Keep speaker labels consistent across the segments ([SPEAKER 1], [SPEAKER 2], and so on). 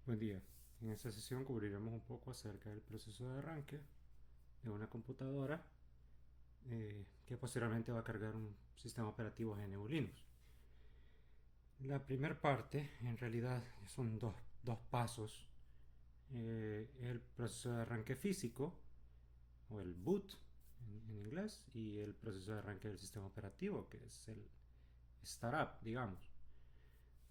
[SPEAKER 1] Buen día. En esta sesión cubriremos un poco acerca del proceso de arranque de una computadora que posteriormente va a cargar un sistema operativo GNU Linux. La primera parte, en realidad, son dos pasos. El proceso de arranque físico, o el boot en inglés, y el proceso de arranque del sistema operativo, que es el startup, digamos.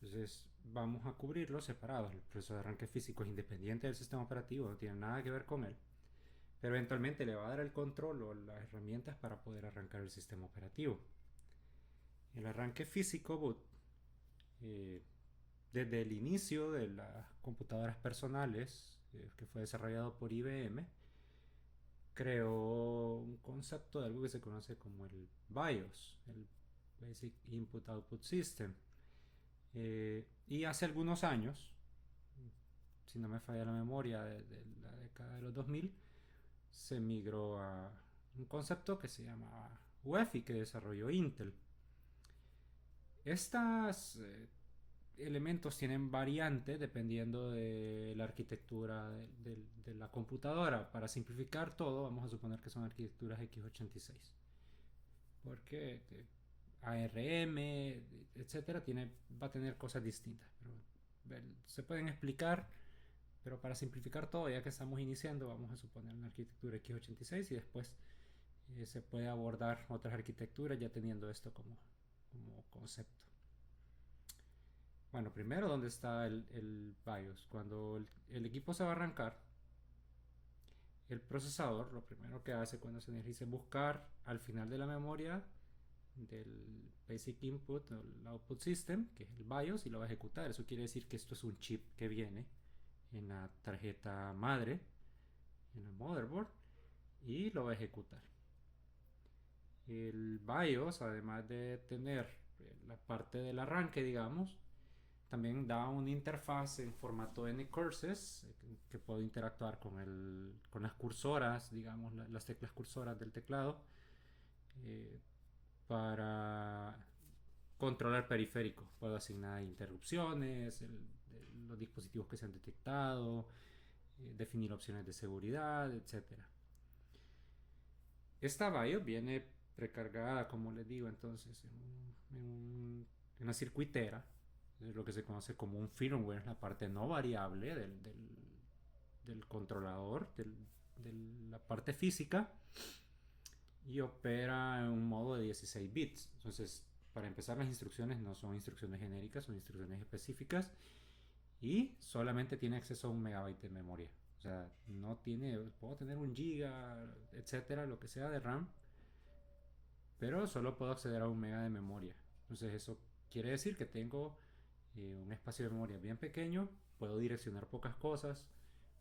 [SPEAKER 1] Entonces vamos a cubrirlos separados. El proceso de arranque físico es independiente del sistema operativo, no tiene nada que ver con él, pero eventualmente le va a dar el control o las herramientas para poder arrancar el sistema operativo. El arranque físico boot, eh, desde el inicio de las computadoras personales, que fue desarrollado por IBM, creó un concepto de algo que se conoce como el BIOS, el Basic Input Output System. Y hace algunos años, si no me falla la memoria, de la década de los 2000, se migró a un concepto que se llama UEFI, que desarrolló Intel. Estos elementos tienen variante dependiendo de la arquitectura de la computadora. Para simplificar todo, vamos a suponer que son arquitecturas x86. Porque ARM, etcétera, va a tener cosas distintas. Pero se pueden explicar, pero para simplificar todo, ya que estamos iniciando, vamos a suponer una arquitectura x86 y después se puede abordar otras arquitecturas ya teniendo esto como concepto. Bueno, primero, ¿dónde está el BIOS? Cuando el equipo se va a arrancar, el procesador lo primero que hace cuando se energiza es buscar al final de la memoria del Basic Input o el Output System, que es el BIOS, y lo va a ejecutar. Eso quiere decir que esto es un chip que viene en la tarjeta madre, en el motherboard, y lo va a ejecutar. El BIOS, además de tener la parte del arranque, digamos, también da una interfaz en formato N-Curses que puedo interactuar con las cursoras, digamos, las teclas cursoras del teclado, eh, para controlar periféricos. Puedo asignar interrupciones, los dispositivos que se han detectado, definir opciones de seguridad, etcétera. Esta BIOS viene precargada, como les digo, entonces en una circuitera, es lo que se conoce como un firmware, la parte no variable del controlador, de la parte física, y opera en un modo de 16 bits. Entonces, para empezar, las instrucciones no son instrucciones genéricas, son instrucciones específicas y solamente tiene acceso a 1 MB de memoria. O sea, no tiene, puedo tener 1 GB, etcétera, lo que sea de RAM, pero solo puedo acceder a 1 MB de memoria. Entonces, eso quiere decir que tengo un espacio de memoria bien pequeño, puedo direccionar pocas cosas,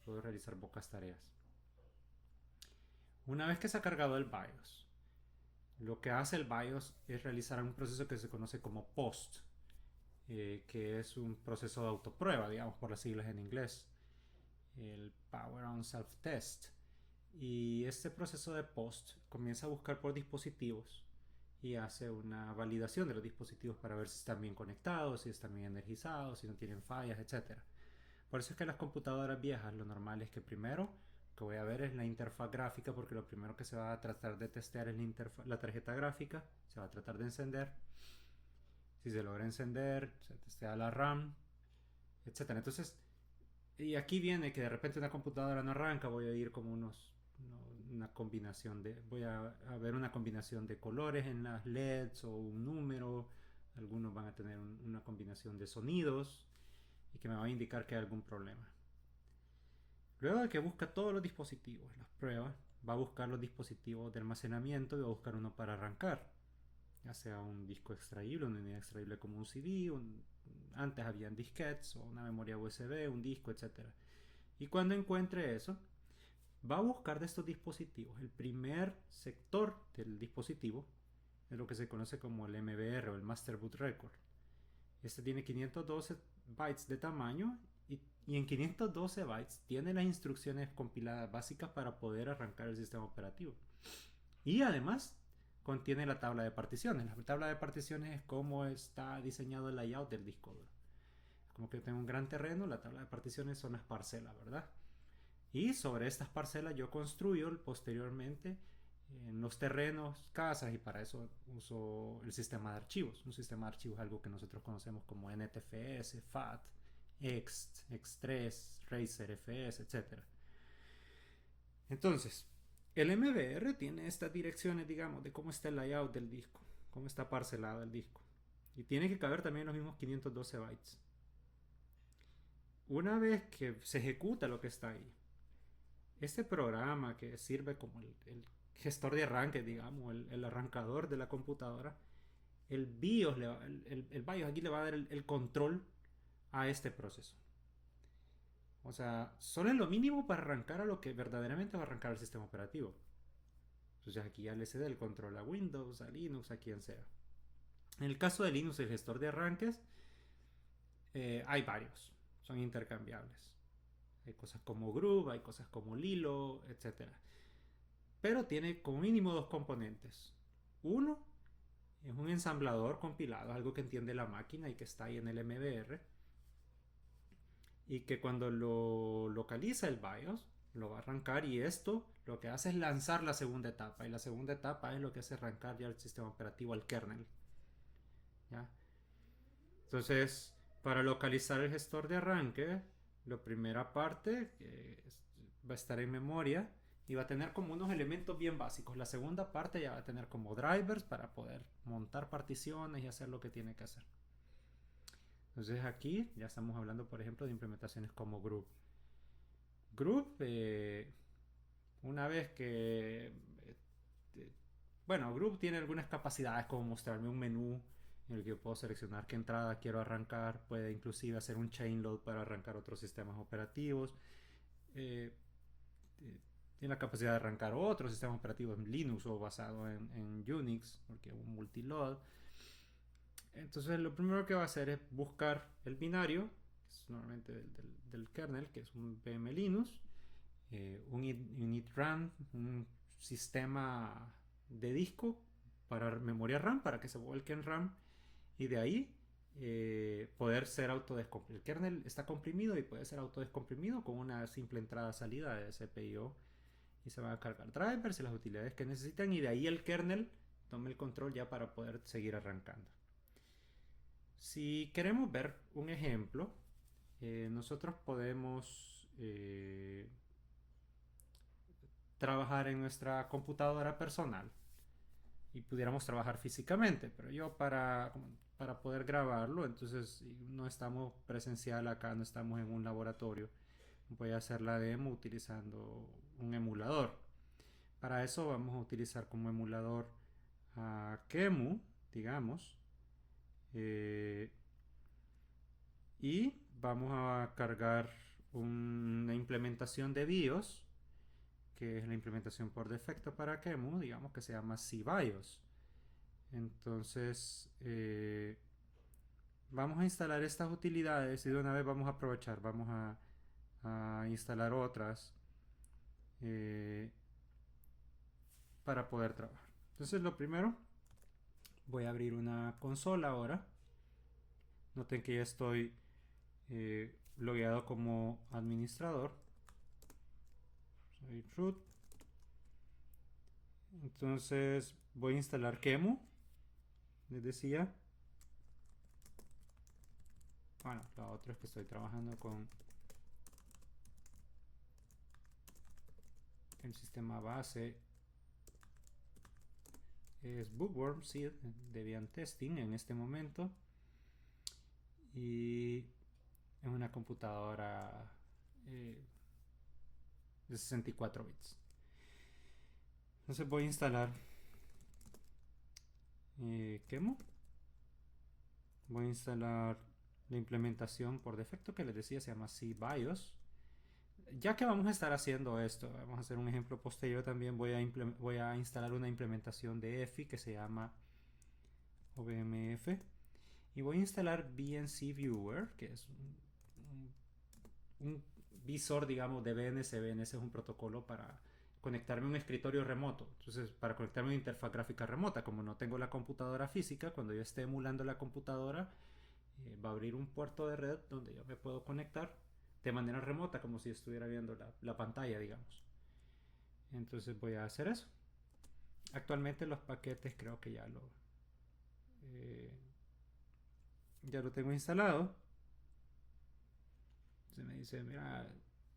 [SPEAKER 1] puedo realizar pocas tareas. Una vez que se ha cargado el BIOS, lo que hace el BIOS es realizar un proceso que se conoce como POST, que es un proceso de autoprueba, digamos por las siglas en inglés, el Power on Self Test. Y este proceso de POST comienza a buscar por dispositivos y hace una validación de los dispositivos para ver si están bien conectados, si están bien energizados, si no tienen fallas, etcétera. Por eso es que las computadoras viejas lo normal es que primero que voy a ver es la interfaz gráfica, porque lo primero que se va a tratar de testear es la tarjeta gráfica, se va a tratar de encender. Si se logra encender, se testea la RAM, etcétera. Entonces, y aquí viene que de repente una computadora no arranca, voy a ir como una combinación voy a ver una combinación de colores en las LEDs o un número, algunos van a tener una combinación de sonidos y que me va a indicar que hay algún problema. Luego de que busca todos los dispositivos, las pruebas, va a buscar los dispositivos de almacenamiento y va a buscar uno para arrancar. Ya sea un disco extraíble, una unidad extraíble como un CD, antes habían disquetes o una memoria USB, un disco, etcétera. Y cuando encuentre eso, va a buscar de estos dispositivos el primer sector del dispositivo, es lo que se conoce como el MBR o el Master Boot Record. Este tiene 512 bytes de tamaño y en 512 bytes tiene las instrucciones compiladas básicas para poder arrancar el sistema operativo. Y además contiene la tabla de particiones. La tabla de particiones es cómo está diseñado el layout del disco duro. como que tengo un gran terreno, la tabla de particiones son las parcelas, ¿verdad? Y sobre estas parcelas yo construyo posteriormente en los terrenos, casas, y para eso uso el sistema de archivos. Un sistema de archivos es algo que nosotros conocemos como NTFS, FAT, Ext, X3, Razer, FS, etc. Entonces, el MBR tiene estas direcciones, digamos, de cómo está el layout del disco, cómo está parcelado el disco. Y tiene que caber también los mismos 512 bytes. Una vez que se ejecuta lo que está ahí, este programa que sirve como el gestor de arranque, digamos, el arrancador de la computadora, el BIOS, el BIOS aquí le va a dar el control a este proceso. O sea, solo es lo mínimo para arrancar a lo que verdaderamente va a arrancar el sistema operativo. Entonces aquí ya le cede el control a Windows, a Linux, a quien sea. En el caso de Linux, el gestor de arranques, hay varios, son intercambiables. Hay cosas como Groove, hay cosas como Lilo, etc. Pero tiene como mínimo dos componentes. Uno es un ensamblador compilado, algo que entiende la máquina y que está ahí en el MBR. Y que cuando lo localiza el BIOS, lo va a arrancar, y esto lo que hace es lanzar la segunda etapa. Y la segunda etapa es lo que hace arrancar ya el sistema operativo al kernel. ¿Ya? Entonces, para localizar el gestor de arranque, la primera parte va a estar en memoria y va a tener como unos elementos bien básicos. La segunda parte ya va a tener como drivers para poder montar particiones y hacer lo que tiene que hacer. Entonces aquí ya estamos hablando, por ejemplo, de implementaciones como Groove. Groove, una vez que... bueno, Groove tiene algunas capacidades como mostrarme un menú en el que yo puedo seleccionar qué entrada quiero arrancar. Puede inclusive hacer un chain load para arrancar otros sistemas operativos. Tiene la capacidad de arrancar otros sistemas operativos en Linux o basado en Unix, porque es un multiload. Entonces lo primero que va a hacer es buscar el binario, que es normalmente del kernel, que es un VM Linux, un initram, un sistema de disco para memoria RAM, para que se vuelque en RAM, y de ahí poder ser autodescomprimido. El kernel está comprimido y puede ser autodescomprimido con una simple entrada-salida de CPIO, y se van a cargar drivers y las utilidades que necesitan, y de ahí el kernel tome el control ya para poder seguir arrancando. Si queremos ver un ejemplo, nosotros podemos trabajar en nuestra computadora personal y pudiéramos trabajar físicamente, pero yo para poder grabarlo, entonces no estamos presencial acá, no estamos en un laboratorio, voy a hacer la demo utilizando un emulador. Para eso vamos a utilizar como emulador a QEMU, digamos, y vamos a cargar una implementación de BIOS, que es la implementación por defecto para QEMU, digamos, que se llama CBIOS. Entonces vamos a instalar estas utilidades y de una vez vamos a aprovechar, vamos a instalar otras para poder trabajar. Entonces lo primero, voy a abrir una consola ahora. Noten que ya estoy logueado como administrador. Soy root. Entonces voy a instalar QEMU. Les decía. Bueno, la otra es que estoy trabajando con el sistema base. Es Bookworm, sí, Debian Testing en este momento. Y es una computadora de 64 bits. Entonces voy a instalar QEMU. Voy a instalar la implementación por defecto que les decía, se llama CBIOS. Ya que vamos a estar haciendo esto, vamos a hacer un ejemplo posterior también. Voy a instalar una implementación de EFI que se llama OVMF. Y voy a instalar BNC Viewer, que es un visor, digamos, de BNC. BNC es un protocolo para conectarme a un escritorio remoto. Entonces, para conectarme a una interfaz gráfica remota, como no tengo la computadora física, cuando yo esté emulando la computadora, va a abrir un puerto de red donde yo me puedo conectar de manera remota, como si estuviera viendo la pantalla, digamos. Entonces voy a hacer eso. Actualmente los paquetes creo que eh, ya lo tengo instalado. Se me dice, mira,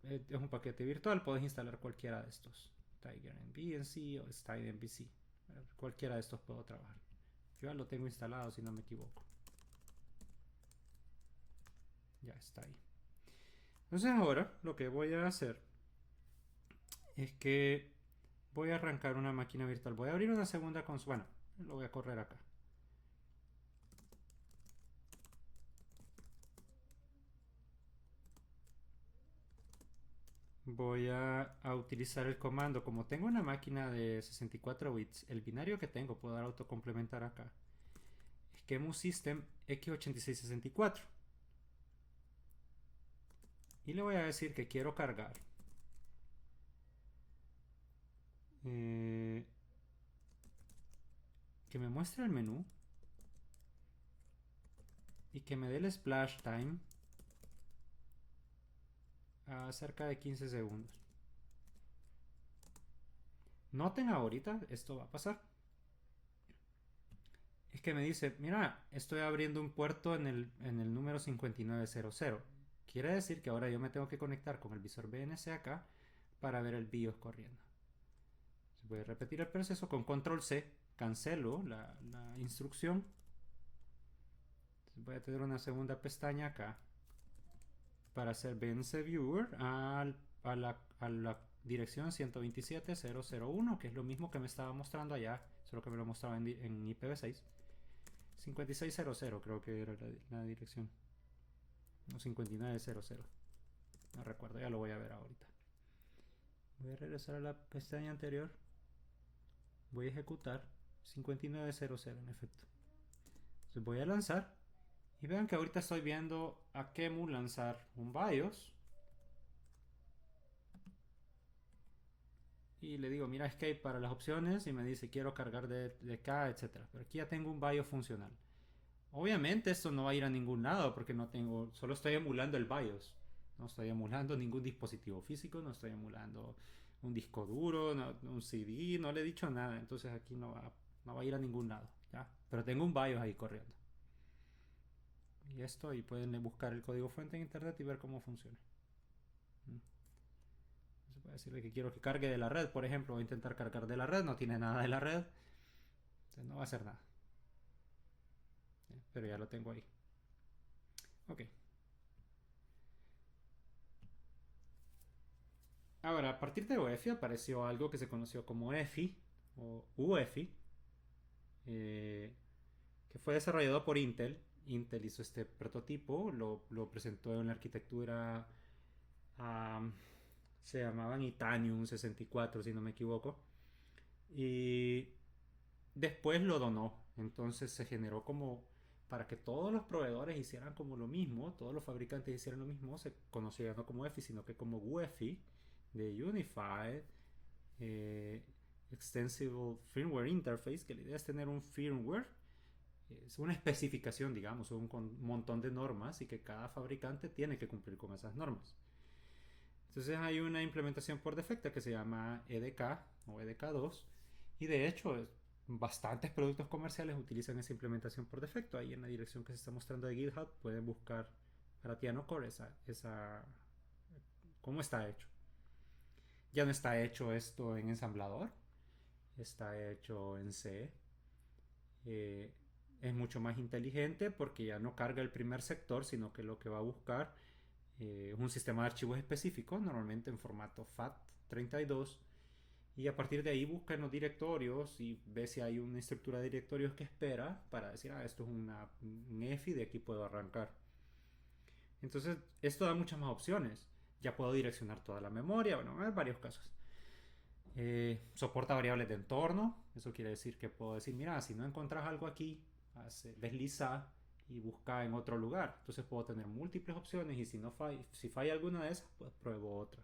[SPEAKER 1] es un paquete virtual, puedes instalar cualquiera de estos. Tiger MVC o Style MVC. Cualquiera de estos puedo trabajar. Yo ya lo tengo instalado si no me equivoco. Ya está ahí. Entonces ahora lo que voy a hacer es que voy a arrancar una máquina virtual. Voy a abrir una segunda consola. Bueno, lo voy a correr acá. Voy a utilizar el comando. Como tengo una máquina de 64 bits, el binario que tengo, puedo dar autocomplementar acá. Schemu System X8664. Y le voy a decir que quiero cargar que me muestre el menú y que me dé el splash time a cerca de 15 segundos. Noten ahorita, esto va a pasar. Es que me dice, mira, estoy abriendo un puerto en el número 5900. Quiere decir que ahora yo me tengo que conectar con el visor BNC acá para ver el BIOS corriendo. Voy a repetir el proceso con control C, cancelo la instrucción. Voy a tener una segunda pestaña acá para hacer BNC Viewer a la dirección 127.0.0.1, que es lo mismo que me estaba mostrando allá, solo que me lo mostraba en IPv6. 5600 creo que era la dirección. No, 5900. No recuerdo, ya lo voy a ver ahorita. Voy a regresar a la pestaña anterior. Voy a ejecutar 5900 en efecto. Entonces voy a lanzar. Y vean que ahorita estoy viendo a Qemu lanzar un BIOS. Y le digo, mira Escape para las opciones. Y me dice, quiero cargar de acá, etc. Pero aquí ya tengo un BIOS funcional. Obviamente esto no va a ir a ningún lado porque no tengo, solo estoy emulando el BIOS. No estoy emulando ningún dispositivo físico, no estoy emulando un disco duro, no, un CD, no le he dicho nada. Entonces aquí no va a ir a ningún lado. ¿Ya? Pero tengo un BIOS ahí corriendo. Y esto, y pueden buscar el código fuente en internet y ver cómo funciona. Se puede decirle que quiero que cargue de la red, por ejemplo, voy a intentar cargar de la red, no tiene nada de la red. Entonces no va a hacer nada. Pero ya lo tengo ahí. Ok. Ahora, a partir de UEFI apareció algo que se conoció como EFI o UEFI, que fue desarrollado por Intel. Intel hizo este prototipo, lo presentó en la arquitectura, um, se llamaban Itanium 64, si no me equivoco, y después lo donó. Entonces se generó como para que todos los proveedores hicieran como lo mismo, todos los fabricantes hicieran lo mismo, se conocía no como EFI, sino que como UEFI, de Unified Extensible Firmware Interface, que la idea es tener un firmware, es una especificación, digamos, un montón de normas y que cada fabricante tiene que cumplir con esas normas. Entonces hay una implementación por defecto que se llama EDK o EDK2 y de hecho bastantes productos comerciales utilizan esa implementación por defecto. Ahí en la dirección que se está mostrando de GitHub pueden buscar para Tianocore cómo está hecho. Ya no está hecho esto en ensamblador, está hecho en C. Es mucho más inteligente porque ya no carga el primer sector, sino que lo que va a buscar es un sistema de archivos específico, normalmente en formato FAT32, y a partir de ahí busca en los directorios y ve si hay una estructura de directorios que espera para decir, esto es un EFI, de aquí puedo arrancar. Entonces, esto da muchas más opciones. Ya puedo direccionar toda la memoria, bueno, hay varios casos. Soporta variables de entorno, eso quiere decir que puedo decir, mira, si no encontrás algo aquí, desliza y busca en otro lugar. Entonces puedo tener múltiples opciones y si falla alguna de esas, pues pruebo otra.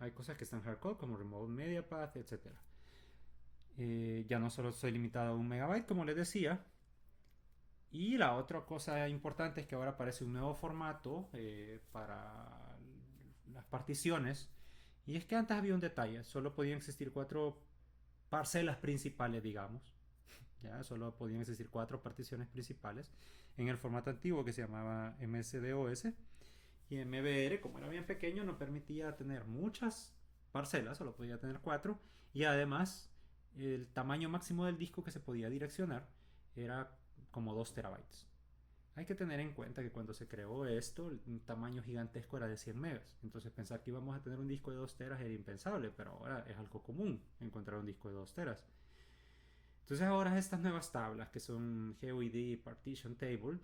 [SPEAKER 1] Hay cosas que están hardcore como Remote Media Path, etc. Ya no solo estoy limitado a 1 megabyte, como les decía, Y la otra cosa importante es que ahora aparece un nuevo formato para las particiones. Y es que antes había un detalle, solo podían existir cuatro parcelas principales, digamos. Ya, solo podían existir cuatro particiones principales en el formato antiguo que se llamaba MSDOS. Y MBR, como era bien pequeño, no permitía tener muchas parcelas, solo podía tener cuatro. Y además, el tamaño máximo del disco que se podía direccionar era como 2 terabytes. Hay que tener en cuenta que cuando se creó esto, un tamaño gigantesco era de 100 megas. Entonces pensar que íbamos a tener un disco de 2 teras era impensable, pero ahora es algo común encontrar un disco de 2 teras. Entonces ahora estas nuevas tablas, que son GUID Partition Table,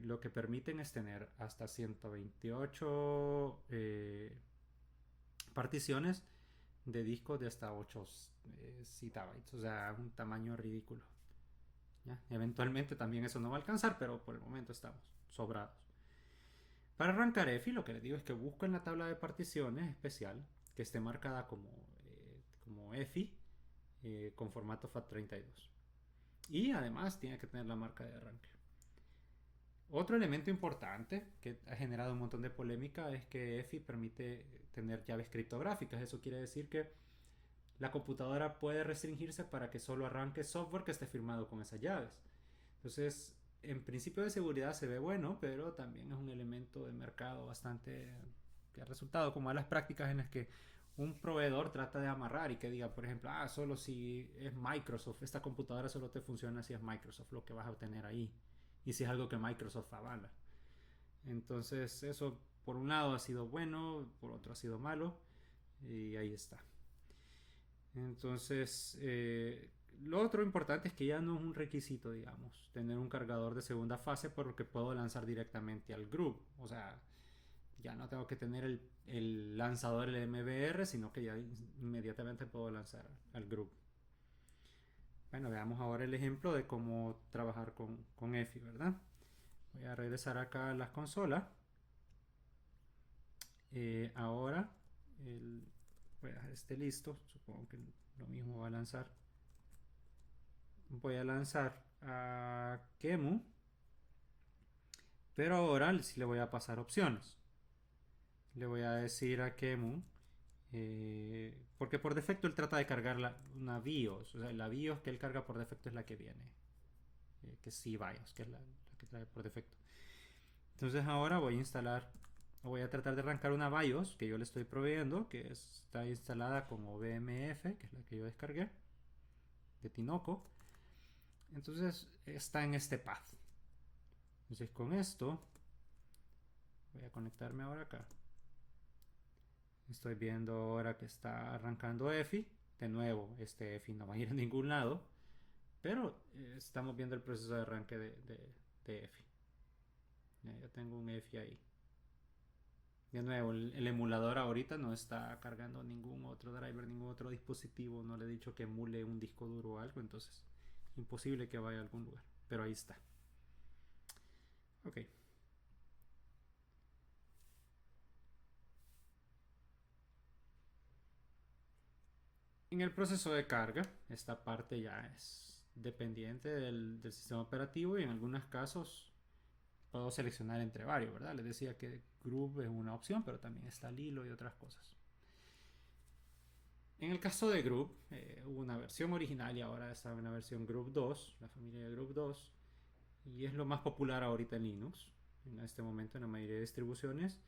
[SPEAKER 1] lo que permiten es tener hasta 128 particiones de discos de hasta 8 zettabytes, o sea, un tamaño ridículo. ¿Ya? Eventualmente también eso no va a alcanzar, pero por el momento estamos sobrados. Para arrancar EFI, lo que les digo es que busco en la tabla de particiones especial que esté marcada como EFI con formato FAT32. Y además tiene que tener la marca de arranque. Otro elemento importante que ha generado un montón de polémica es que EFI permite tener llaves criptográficas. Eso quiere decir que la computadora puede restringirse para que solo arranque software que esté firmado con esas llaves. Entonces, en principio de seguridad se ve bueno, pero también es un elemento de mercado bastante que ha resultado como malas prácticas en las que un proveedor trata de amarrar y que diga, por ejemplo, solo si es Microsoft, esta computadora solo te funciona si es Microsoft lo que vas a obtener ahí y si es algo que Microsoft avala. Entonces, eso por un lado ha sido bueno, por otro ha sido malo y ahí está. Entonces, lo otro importante es que ya no es un requisito, digamos, tener un cargador de segunda fase porque puedo lanzar directamente al group. O sea, ya no tengo que tener el lanzador LMBR, sino que ya inmediatamente puedo lanzar al group. Bueno, veamos ahora el ejemplo de cómo trabajar con EFI, ¿verdad? Voy a regresar acá a las consolas. Ahora voy a dejar este listo. Supongo que lo mismo va a lanzar. Voy a lanzar a Kemu, pero ahora sí le voy a pasar opciones. Le voy a decir a Kemu, porque por defecto él trata de cargar una BIOS, o sea, la BIOS que él carga por defecto es la que viene, que es CBIOS, que es la que trae por defecto. Entonces ahora voy a instalar, voy a tratar de arrancar una BIOS que yo le estoy proveyendo, que está instalada con OBMF, que es la que yo descargué, de Tinoco. Entonces está en este path. Entonces con esto voy a conectarme ahora acá. Estoy viendo ahora que está arrancando EFI. De nuevo, este EFI no va a ir a ningún lado. Pero estamos viendo el proceso de arranque de EFI. Ya tengo un EFI ahí. De nuevo, el emulador ahorita no está cargando ningún otro driver, ningún otro dispositivo. No le he dicho que emule un disco duro o algo. Entonces, imposible que vaya a algún lugar. Pero ahí está. Ok. En el proceso de carga, esta parte ya es dependiente del sistema operativo y en algunos casos puedo seleccionar entre varios, ¿verdad? Les decía que Groove es una opción, pero también está Lilo y otras cosas. En el caso de Groove, hubo una versión original y ahora está una versión Groove 2, la familia de Groove 2, y es lo más popular ahorita en Linux. En este momento, en la mayoría de distribuciones,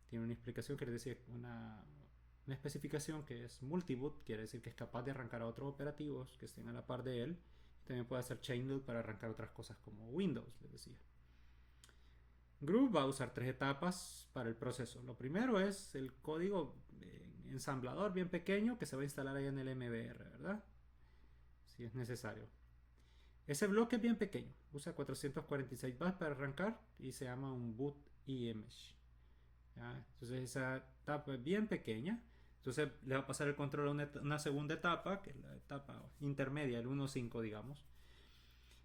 [SPEAKER 1] tiene una explicación que les decía, una especificación que es multiboot, quiere decir que es capaz de arrancar a otros operativos que estén a la par de él. También puede hacer chainload para arrancar otras cosas como Windows, les decía. Groove va a usar 3 etapas para el proceso. Lo primero es el código ensamblador bien pequeño que se va a instalar ahí en el MBR, ¿verdad? Si es necesario. Ese bloque es bien pequeño, usa 446 bytes para arrancar y se llama un boot image. ¿Ya? Entonces esa etapa es bien pequeña. Entonces le va a pasar el control a una segunda etapa, que es la etapa intermedia, el 1.5 digamos.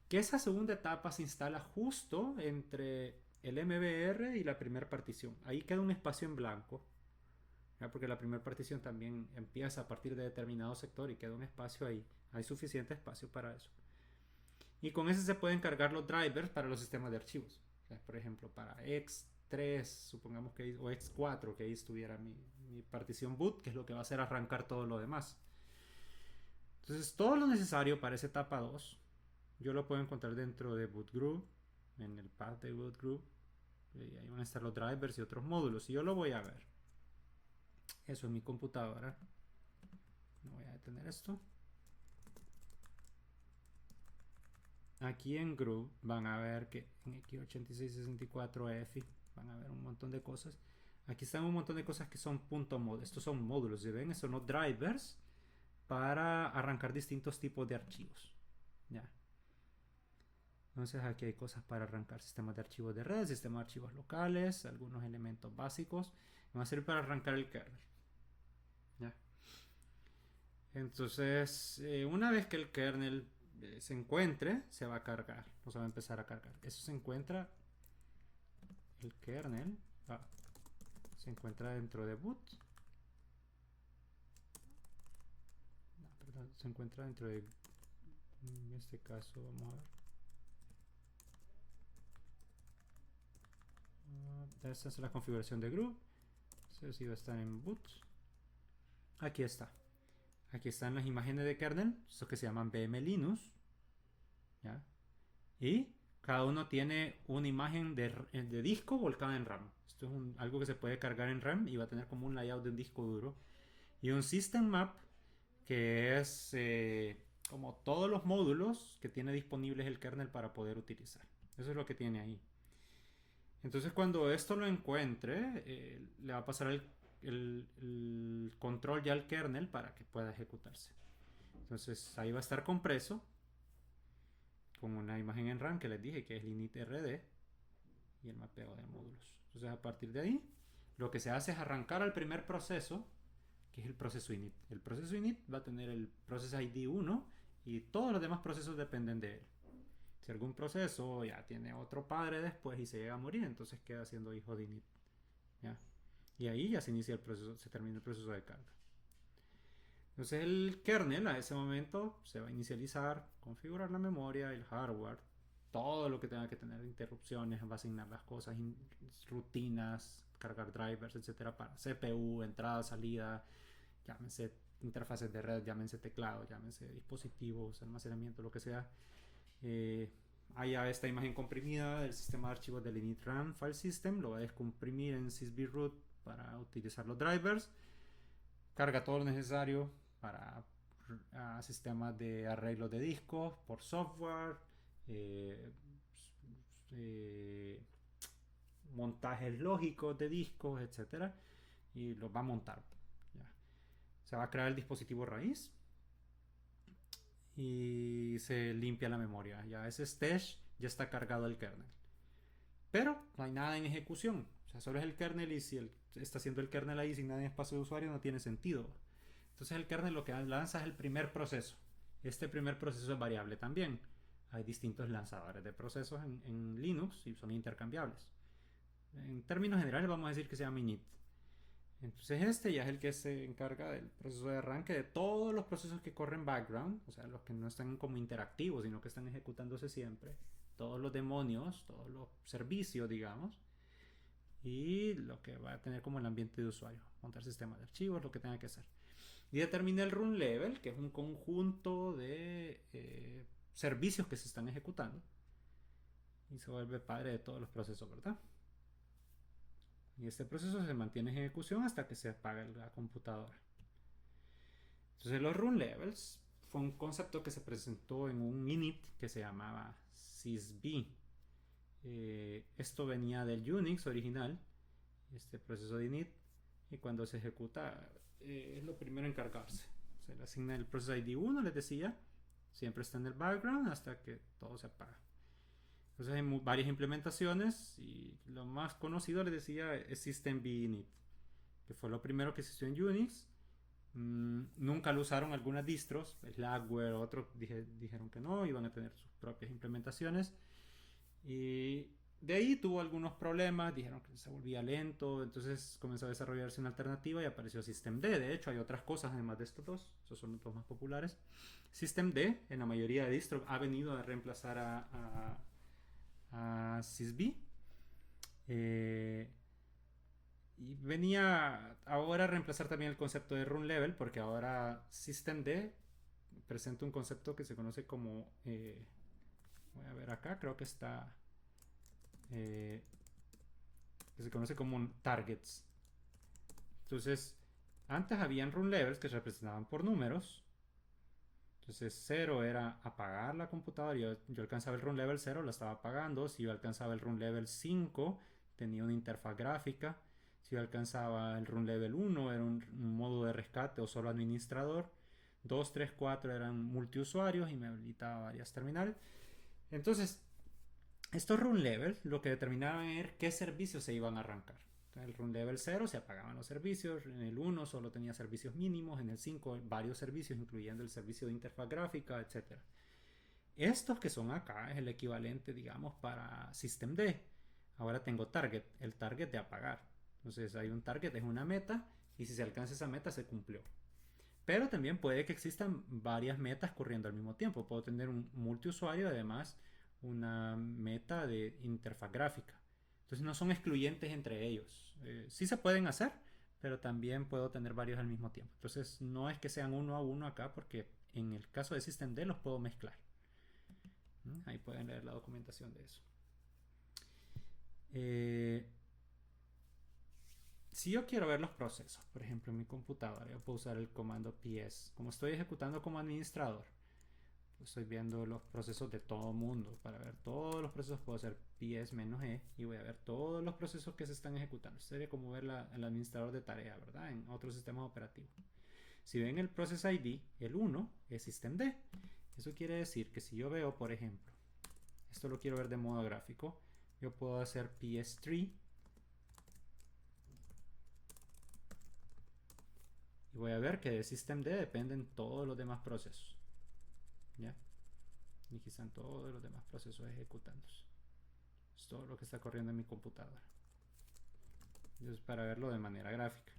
[SPEAKER 1] Que esa segunda etapa se instala justo entre el MBR y la primera partición. Ahí queda un espacio en blanco, ¿ya? Porque la primera partición también empieza a partir de determinado sector y queda un espacio ahí. Hay suficiente espacio para eso. Y con ese se pueden cargar los drivers para los sistemas de archivos. O sea, por ejemplo, para X3, supongamos que o X4, que ahí estuviera mi partición boot, que es lo que va a hacer arrancar todo lo demás. Entonces, todo lo necesario para esa etapa 2, yo lo puedo encontrar dentro de bootgroup, en el path de bootgroup. Y ahí van a estar los drivers y otros módulos. Y yo lo voy a ver. Eso es mi computadora. No voy a detener esto. Aquí en group van a ver que en x86-64F van a ver un montón de cosas. Aquí están un montón de cosas que son .mod. Estos son módulos, ¿se ven? Son los drivers para arrancar distintos tipos de archivos. Ya. Entonces aquí hay cosas para arrancar sistemas de archivos de red, sistemas de archivos locales, algunos elementos básicos. Va a servir para arrancar el kernel. ¿Ya? Entonces, una vez que el kernel se encuentre, se va a cargar, o se va a empezar a cargar. Eso se encuentra, el kernel se encuentra dentro de boot. No, perdón, se encuentra dentro de, en este caso, vamos a ver. Esta es la configuración de group. Entonces, si va a estar en boot. Aquí está. Aquí están las imágenes de kernel, estos que se llaman VM Linux. ¿Ya? Y cada uno tiene una imagen de disco volcada en RAM. Esto es algo que se puede cargar en RAM y va a tener como un layout de un disco duro. Y un System Map, que es como todos los módulos que tiene disponibles el kernel para poder utilizar. Eso es lo que tiene ahí. Entonces cuando esto lo encuentre, le va a pasar el control ya al kernel para que pueda ejecutarse. Entonces ahí va a estar compreso con una imagen en RAM que les dije que es init.rd y el mapeo de módulos. Entonces a partir de ahí lo que se hace es arrancar al primer proceso, que es el proceso init. El proceso init va a tener el process ID 1 y todos los demás procesos dependen de él. Si algún proceso ya tiene otro padre después y se llega a morir, entonces queda siendo hijo de init. ¿Ya? Y ahí ya se inicia el proceso, se termina el proceso de carga. Entonces el kernel a ese momento se va a inicializar, configurar la memoria, el hardware, todo lo que tenga que tener interrupciones, va a asignar las cosas, rutinas, cargar drivers, etcétera, para CPU, entrada, salida, llámense interfaces de red, llámense teclado, llámense dispositivos, almacenamiento, lo que sea. Hay esta imagen comprimida del sistema de archivos del init.ram file system, lo va a descomprimir en sysbroot para utilizar los drivers, carga todo lo necesario para sistemas de arreglo de discos por software, montajes lógicos de discos, etcétera, y los va a montar. Ya. Se va a crear el dispositivo raíz y se limpia la memoria. Ya ese stage ya está cargado el kernel. Pero no hay nada en ejecución. O sea, solo es el kernel y si está haciendo el kernel ahí sin nada en espacio de usuario no tiene sentido. Entonces el kernel lo que lanza es el primer proceso. Este primer proceso es variable también. Hay distintos lanzadores de procesos en Linux y son intercambiables. En términos generales vamos a decir que se llama init. Entonces este ya es el que se encarga del proceso de arranque de todos los procesos que corren background, o sea, los que no están como interactivos, sino que están ejecutándose siempre, todos los demonios, todos los servicios, digamos, y lo que va a tener como el ambiente de usuario, montar sistemas de archivos, lo que tenga que hacer. Y determina el run level, que es un conjunto de servicios que se están ejecutando, y se vuelve padre de todos los procesos, ¿verdad? Y este proceso se mantiene en ejecución hasta que se apaga la computadora. Entonces los run levels fue un concepto que se presentó en un init que se llamaba sysb. Esto venía del Unix original, este proceso de init, y cuando se ejecuta es lo primero en cargarse. Se le asigna el process ID 1, les decía, siempre está en el background hasta que todo se apaga. Entonces hay varias implementaciones y lo más conocido, les decía, es systemd init, que fue lo primero que existió en Unix. Nunca lo usaron algunas distros, Slackware, otros dijeron que no, iban a tener sus propias implementaciones. Y De ahí tuvo algunos problemas, dijeron que se volvía lento, entonces comenzó a desarrollarse una alternativa y apareció Systemd. De hecho, hay otras cosas además de estos dos, esos son los dos más populares. Systemd en la mayoría de distros ha venido a reemplazar a sysb. Y venía ahora a reemplazar también el concepto de run level, porque ahora Systemd presenta un concepto que se conoce como, voy a ver acá, creo que está, que se conoce como targets. Entonces, antes habían run levels que se representaban por números. Entonces 0 era apagar la computadora. Yo alcanzaba el run level 0, la estaba apagando. Si yo alcanzaba el run level 5, tenía una interfaz gráfica. Si yo alcanzaba el run level 1, era un modo de rescate o solo administrador. 2, 3, 4 eran multiusuarios y me habilitaba varias terminales. Entonces, estos run levels lo que determinaban era qué servicios se iban a arrancar. En el run level 0 se apagaban los servicios, en el 1 solo tenía servicios mínimos, en el 5 varios servicios, incluyendo el servicio de interfaz gráfica, etc. Estos que son acá es el equivalente, digamos, para Systemd. Ahora tengo target, el target de apagar. Entonces hay un target, es una meta, y si se alcanza esa meta se cumplió. Pero también puede que existan varias metas corriendo al mismo tiempo. Puedo tener un multiusuario, además una meta de interfaz gráfica. Entonces no son excluyentes entre ellos. Sí se pueden hacer, pero también puedo tener varios al mismo tiempo. Entonces no es que sean uno a uno acá, porque en el caso de Systemd los puedo mezclar. Ahí pueden leer la documentación de eso. Si yo quiero ver los procesos, por ejemplo en mi computadora, yo puedo usar el comando ps. Como estoy ejecutando como administrador, pues estoy viendo los procesos de todo el mundo. Para ver todos los procesos puedo hacer ps-e y voy a ver todos los procesos que se están ejecutando. Sería como ver el administrador de tarea, ¿verdad? En otros sistemas operativos. Si ven el process ID, el 1 es Systemd. Eso quiere decir que si yo veo, por ejemplo, esto lo quiero ver de modo gráfico, yo puedo hacer ps3 y voy a ver que de Systemd dependen todos los demás procesos. ¿Ya? Y aquí están todos los demás procesos ejecutándose. Es todo lo que está corriendo en mi computadora. Entonces, para verlo de manera gráfica.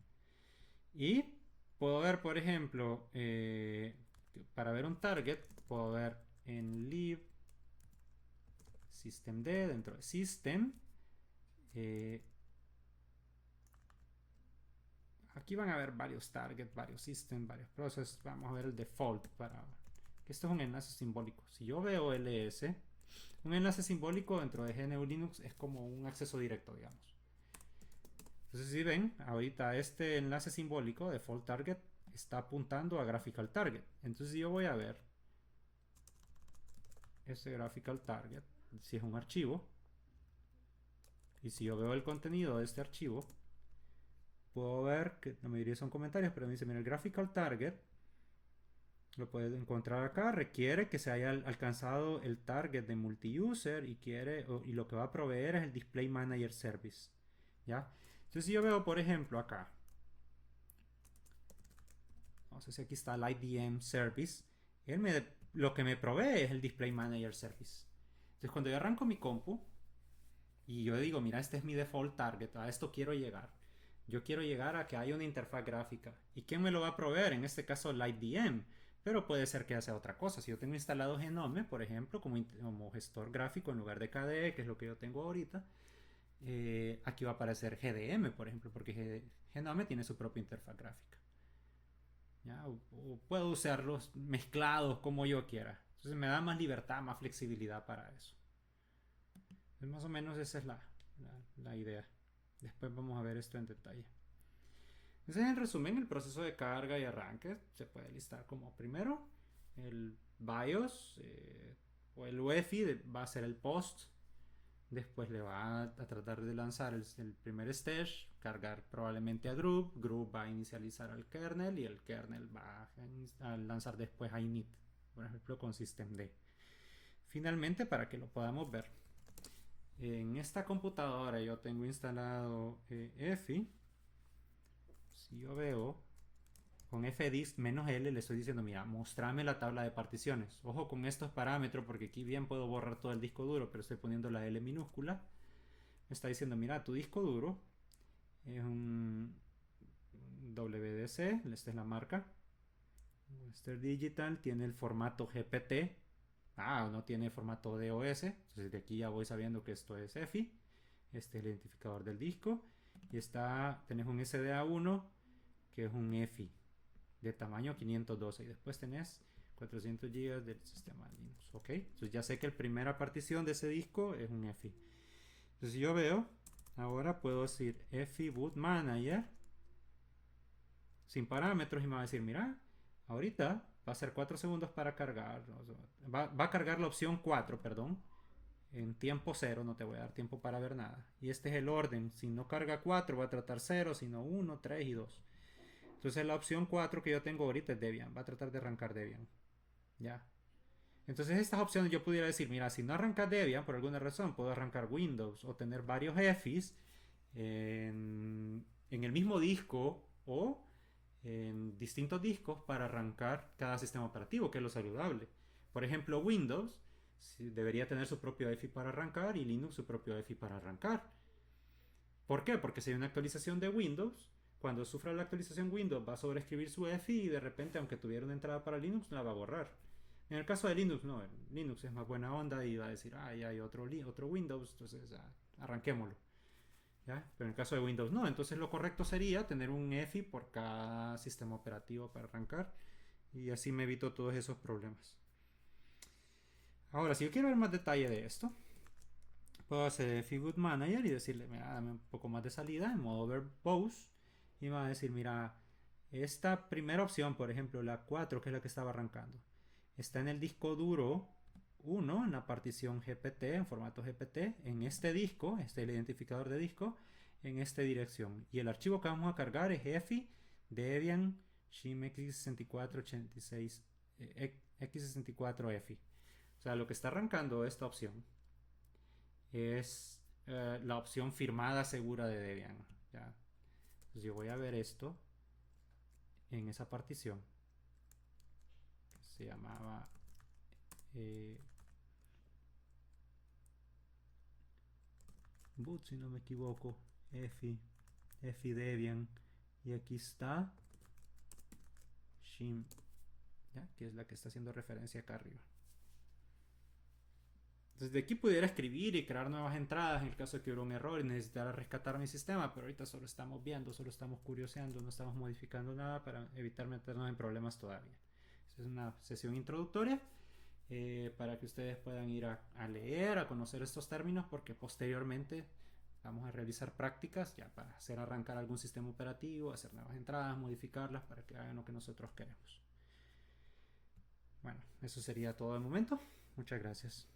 [SPEAKER 1] Y puedo ver, por ejemplo, para ver un target, puedo ver en lib Systemd, dentro de System. Aquí van a ver varios targets, varios systems, varios processes. Vamos a ver el default para que esto es un enlace simbólico. Si yo veo ls, un enlace simbólico dentro de GNU Linux es como un acceso directo, digamos. Entonces si ven, ahorita este enlace simbólico, default target, está apuntando a graphical target. Entonces yo voy a ver este graphical target, si es un archivo, y si yo veo el contenido de este archivo, puedo ver que la mayoría son comentarios, pero me dice, mira, el graphical target lo puedes encontrar acá, requiere que se haya alcanzado el target de multi-user y lo que va a proveer es el display manager service, ¿ya? Entonces si yo veo, por ejemplo, acá, no sé si aquí está el IDM service, lo que me provee es el display manager service. Entonces cuando yo arranco mi compu y yo digo, mira, este es mi default target, a esto quiero llegar. Yo quiero llegar a que haya una interfaz gráfica. ¿Y quién me lo va a proveer? En este caso, el IDM. Pero puede ser que sea otra cosa. Si yo tengo instalado Genome, por ejemplo, como gestor gráfico en lugar de KDE, que es lo que yo tengo ahorita, aquí va a aparecer GDM, por ejemplo, porque Genome tiene su propia interfaz gráfica. ¿Ya? O puedo usarlos mezclados como yo quiera. Entonces me da más libertad, más flexibilidad para eso. Entonces, más o menos esa es la idea. Después vamos a ver esto en detalle. Entonces, en resumen, el proceso de carga y arranque se puede listar como primero el BIOS o el UEFI va a ser el post. Después le va a tratar de lanzar el primer stage, cargar probablemente a Group. Group va a inicializar al kernel y el kernel va a lanzar después a init, por ejemplo con Systemd. Finalmente, para que lo podamos ver, en esta computadora yo tengo instalado EFI. Si yo veo con fdisk -l le estoy diciendo, mira, mostrame la tabla de particiones. Ojo con estos parámetros porque aquí bien puedo borrar todo el disco duro, pero estoy poniendo la L minúscula. me está diciendo, mira, tu disco duro es un WDC, esta es la marca. Western Digital tiene el formato GPT. No tiene formato DOS. Entonces de aquí ya voy sabiendo que esto es EFI. Este es el identificador del disco. Y tenés un SDA1 que es un EFI de tamaño 512. Y después tenés 400 GB del sistema Linux. Ok, entonces ya sé que la primera partición de ese disco es un EFI. Entonces yo veo, ahora puedo decir EFI Boot Manager sin parámetros y me va a decir, mira, ahorita va a ser 4 segundos para cargar. Va a cargar la opción 4, perdón. En tiempo 0, no te voy a dar tiempo para ver nada. Y este es el orden. Si no carga 4, va a tratar 0, sino 1, 3 y 2. Entonces la opción 4 que yo tengo ahorita es Debian. Va a tratar de arrancar Debian. Ya. Entonces estas opciones yo pudiera decir, mira, si no arranca Debian por alguna razón, puedo arrancar Windows o tener varios EFIs en el mismo disco o en distintos discos para arrancar cada sistema operativo, que es lo saludable. Por ejemplo, Windows debería tener su propio EFI para arrancar y Linux su propio EFI para arrancar. ¿Por qué? Porque si hay una actualización de Windows, cuando sufra la actualización Windows va a sobreescribir su EFI y de repente, aunque tuviera una entrada para Linux, la va a borrar. En el caso de Linux, no, Linux es más buena onda y va a decir, ya hay otro Windows, entonces arranquémoslo. ¿Ya? Pero en el caso de Windows no, entonces lo correcto sería tener un EFI por cada sistema operativo para arrancar y así me evito todos esos problemas. Ahora, si yo quiero ver más detalle de esto, puedo hacer EFI Boot Manager y decirle, mira, dame un poco más de salida en modo verbose y me va a decir, mira, esta primera opción, por ejemplo, la 4, que es la que estaba arrancando, está en el disco duro 1, en la partición GPT, en formato GPT, en este disco, este es el identificador de disco, en esta dirección. Y el archivo que vamos a cargar es EFI Debian Shim x6486 x64EFI. O sea, lo que está arrancando esta opción es la opción firmada segura de Debian. ¿Ya? Entonces yo voy a ver esto en esa partición que se llamaba boot, si no me equivoco, EFI Debian, y aquí está Shim, ¿ya? Que es la que está haciendo referencia acá arriba. Entonces de aquí pudiera escribir y crear nuevas entradas en el caso de que hubiera un error y necesitara rescatar mi sistema, pero ahorita solo estamos viendo, solo estamos curioseando, no estamos modificando nada para evitar meternos en problemas todavía. Esta es una sesión introductoria para que ustedes puedan ir a leer, a conocer estos términos, porque posteriormente vamos a realizar prácticas ya para hacer arrancar algún sistema operativo, hacer nuevas entradas, modificarlas para que hagan lo que nosotros queremos. Bueno, eso sería todo de momento. Muchas gracias.